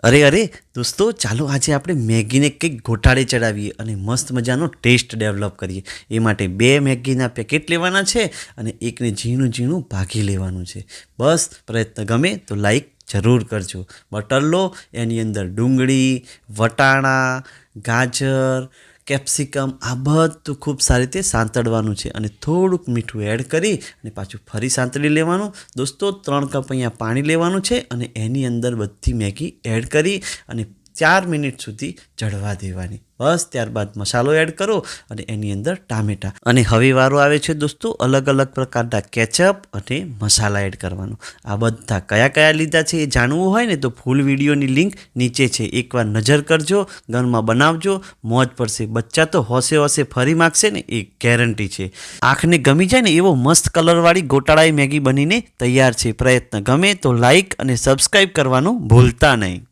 અરે દોસ્તો, ચાલો આજે આપણે મેગીને કંઈક ગોટાળે ચડાવીએ અને મસ્ત મજાનો ટેસ્ટ ડેવલપ કરીએ. એ માટે 2 મેગીના પેકેટ લેવાના છે અને એકને ઝીણું ઝીણું ભાગી લેવાનું છે. બસ પ્રયત્ન ગમે તો લાઈક જરૂર કરજો. બટર લો, એની અંદર ડુંગળી, વટાણા, ગાજર, કેપ્સિકમ આ બધું ખૂબ સારી રીતે સાંતળવાનું છે અને થોડુંક મીઠું એડ કરી અને પાછું ફરી સાંતળી લેવાનું. દોસ્તો 3 કપ અહીંયા પાણી લેવાનું છે અને એની અંદર બધી મેગી એડ કરી અને 4 મિનિટ સુધી ચડવા દેવાની. બસ ત્યારબાદ મસાલો એડ કરો અને એની અંદર ટામેટાં. અને હવે વારો આવે છે દોસ્તો અલગ અલગ પ્રકારના કેચઅપ અને મસાલા એડ કરવાનો. આ બધા કયા કયા લીધા છે એ જાણવું હોય ને તો ફૂલ વિડીયોની લિંક નીચે છે, એકવાર નજર કરજો, ઘરમાં બનાવજો, મોજ પડશે. બચ્ચા તો હોશે હોશે ફરી માગશે ને એ ગેરંટી છે. આંખને ગમી જાય ને એવો મસ્ત કલરવાળી ગોટાળાઈ મેગી બનીને તૈયાર છે. પ્રયત્ન ગમે તો લાઈક અને સબસ્ક્રાઈબ કરવાનું ભૂલતા નહીં.